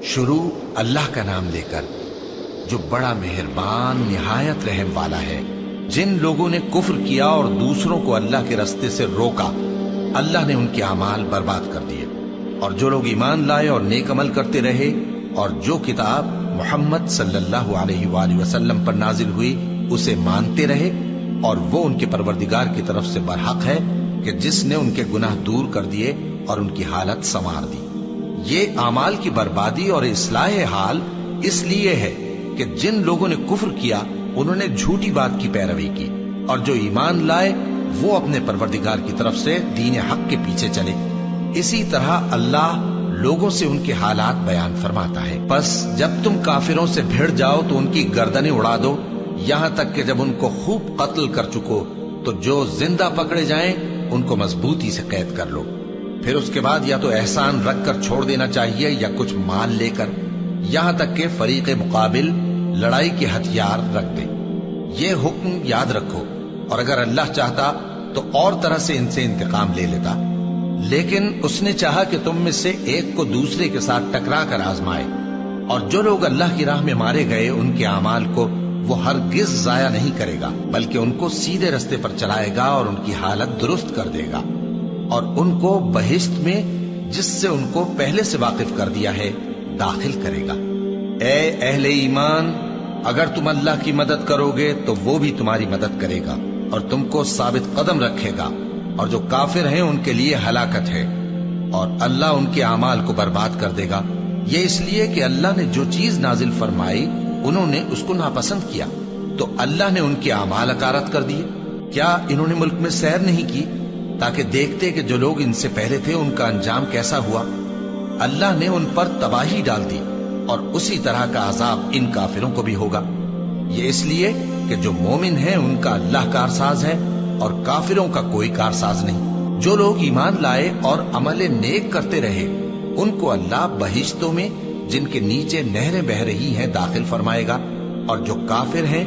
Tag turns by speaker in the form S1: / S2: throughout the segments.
S1: شروع اللہ کا نام لے کر جو بڑا مہربان نہایت رحم والا ہے۔ جن لوگوں نے کفر کیا اور دوسروں کو اللہ کے راستے سے روکا، اللہ نے ان کے اعمال برباد کر دیے، اور جو لوگ ایمان لائے اور نیک عمل کرتے رہے اور جو کتاب محمد صلی اللہ علیہ وآلہ وسلم پر نازل ہوئی اسے مانتے رہے، اور وہ ان کے پروردگار کی طرف سے برحق ہے کہ جس نے ان کے گناہ دور کر دیے اور ان کی حالت سنوار دی۔ یہ اعمال کی بربادی اور اصلاح حال اس لیے ہے کہ جن لوگوں نے کفر کیا انہوں نے جھوٹی بات کی پیروی کی، اور جو ایمان لائے وہ اپنے پروردگار کی طرف سے دین حق کے پیچھے چلے۔ اسی طرح اللہ لوگوں سے ان کے حالات بیان فرماتا ہے۔ پس جب تم کافروں سے بھیڑ جاؤ تو ان کی گردنیں اڑا دو، یہاں تک کہ جب ان کو خوب قتل کر چکو تو جو زندہ پکڑے جائیں ان کو مضبوطی سے قید کر لو۔ پھر اس کے بعد یا تو احسان رکھ کر چھوڑ دینا چاہیے یا کچھ مال لے کر، یہاں تک کہ فریق مقابل لڑائی کے ہتھیار رکھ دے۔ یہ حکم یاد رکھو، اور اگر اللہ چاہتا تو اور طرح سے ان سے انتقام لے لیتا، لیکن اس نے چاہا کہ تم میں سے ایک کو دوسرے کے ساتھ ٹکرا کر آزمائے۔ اور جو لوگ اللہ کی راہ میں مارے گئے ان کے اعمال کو وہ ہرگز ضائع نہیں کرے گا، بلکہ ان کو سیدھے رستے پر چلائے گا اور ان کی حالت درست کر دے گا، اور ان کو بہشت میں جس سے ان کو پہلے سے واقف کر دیا ہے داخل کرے گا۔ اے اہل ایمان، اگر تم اللہ کی مدد کرو گے تو وہ بھی تمہاری مدد کرے گا اور تم کو ثابت قدم رکھے گا، اور جو کافر ہیں ان کے لیے ہلاکت ہے، اور اللہ ان کے اعمال کو برباد کر دے گا۔ یہ اس لیے کہ اللہ نے جو چیز نازل فرمائی انہوں نے اس کو ناپسند کیا، تو اللہ نے ان کے اعمال اکارت کر دیے۔ کیا انہوں نے ملک میں سیر نہیں کی تاکہ دیکھتے کہ جو لوگ ان سے پہلے تھے ان کا انجام کیسا ہوا؟ اللہ نے ان پر تباہی ڈال دی، اور اسی طرح کا عذاب ان کافروں کو بھی ہوگا۔ یہ اس لیے کہ جو مومن ہیں ان کا اللہ کارساز ہے اور کافروں کا کوئی کارساز نہیں۔ جو لوگ ایمان لائے اور عمل نیک کرتے رہے ان کو اللہ بہشتوں میں جن کے نیچے نہریں بہ رہی ہیں داخل فرمائے گا، اور جو کافر ہیں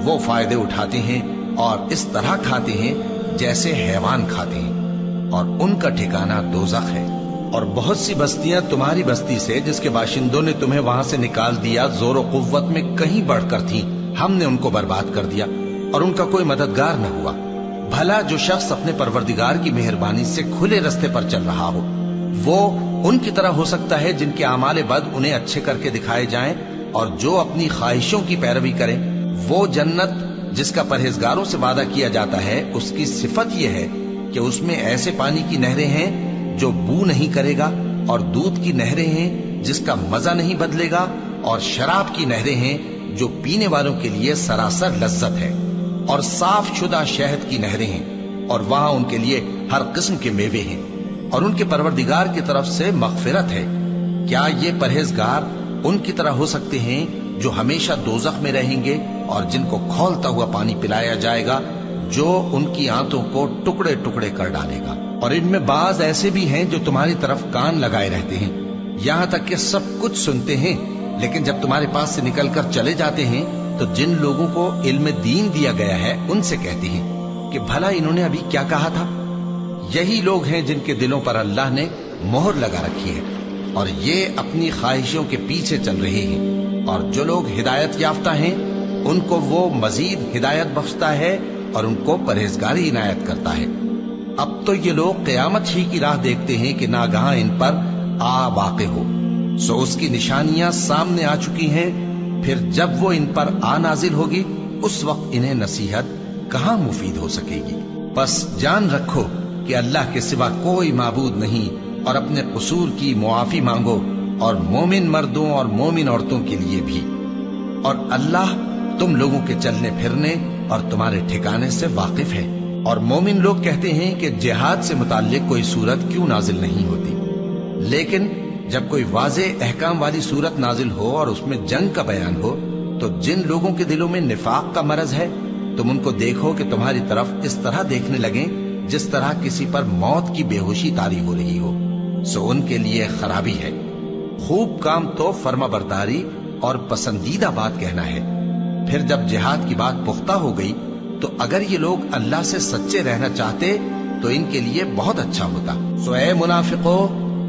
S1: وہ فائدے اٹھاتے ہیں اور اس طرح کھاتے ہیں جیسے حیوان کھاتے ہیں، اور ان کا ٹھکانہ دوزخ ہے۔ اور بہت سی بستیاں تمہاری بستی سے جس کے باشندوں نے تمہیں وہاں سے نکال دیا زور و قوت میں کہیں بڑھ کر تھیں، ہم نے ان کو برباد کر دیا اور ان کا کوئی مددگار نہ ہوا۔ بھلا جو شخص اپنے پروردگار کی مہربانی سے کھلے رستے پر چل رہا ہو وہ ان کی طرح ہو سکتا ہے جن کے اعمال بد انہیں اچھے کر کے دکھائے جائیں، اور جو اپنی خواہشوں کی پیروی کریں۔ وہ جنت جس کا پرہیزگاروں سے وعدہ کیا جاتا ہے اس کی صفت یہ ہے کہ اس میں ایسے پانی کی نہریں ہیں جو بو نہیں کرے گا، اور دودھ کی نہریں ہیں جس کا مزہ نہیں بدلے گا، اور شراب کی نہریں ہیں جو پینے والوں کے لیے سراسر لذت ہے، اور صاف شدہ شہد کی نہریں ہیں، اور وہاں ان کے لیے ہر قسم کے میوے ہیں، اور ان کے پروردگار کی طرف سے مغفرت ہے۔ کیا یہ پرہیزگار ان کی طرح ہو سکتے ہیں جو ہمیشہ دوزخ میں رہیں گے اور جن کو کھولتا ہوا پانی پلایا جائے گا جو ان کی آنتوں کو ٹکڑے ٹکڑے کر ڈالے گا؟ اور ان میں بعض ایسے بھی ہیں جو تمہاری طرف کان لگائے رہتے ہیں، یہاں تک کہ سب کچھ سنتے ہیں، لیکن جب تمہارے پاس سے نکل کر چلے جاتے ہیں تو جن لوگوں کو علم دین دیا گیا ہے ان سے کہتے ہیں کہ بھلا انہوں نے ابھی کیا کہا تھا؟ یہی لوگ ہیں جن کے دلوں پر اللہ نے مہر لگا رکھی ہے اور یہ اپنی خواہشوں کے پیچھے چل رہے ہیں، اور جو لوگ ہدایت یافتہ ہیں ان کو وہ مزید ہدایت بخشتا ہے اور ان کو پرہیزگاری عنایت کرتا ہے۔ اب تو یہ لوگ قیامت ہی کی راہ دیکھتے ہیں کہ ناگہاں ان پر آ واقع ہو، سو اس کی نشانیاں سامنے آ چکی ہیں، پھر جب وہ ان پر آ نازل ہوگی اس وقت انہیں نصیحت کہاں مفید ہو سکے گی۔ بس جان رکھو کہ اللہ کے سوا کوئی معبود نہیں، اور اپنے قصور کی معافی مانگو، اور مومن مردوں اور مومن عورتوں کے لیے بھی، اور اللہ تم لوگوں کے چلنے پھرنے اور تمہارے ٹھکانے سے واقف ہے۔ اور مومن لوگ کہتے ہیں کہ جہاد سے متعلق کوئی سورت کیوں نازل نہیں ہوتی، لیکن جب کوئی واضح احکام والی سورت نازل ہو اور اس میں جنگ کا بیان ہو تو جن لوگوں کے دلوں میں نفاق کا مرض ہے تم ان کو دیکھو کہ تمہاری طرف اس طرح دیکھنے لگیں جس طرح کسی پر موت کی بے ہوشی طاری ہو رہی ہو، سو ان کے لیے خرابی ہے۔ خوب کام تو فرما برداری اور پسندیدہ بات کہنا ہے۔ پھر جب جہاد کی بات پختہ ہو گئی تو اگر یہ لوگ اللہ سے سچے رہنا چاہتے تو ان کے لیے بہت اچھا ہوتا۔ سو اے منافقو،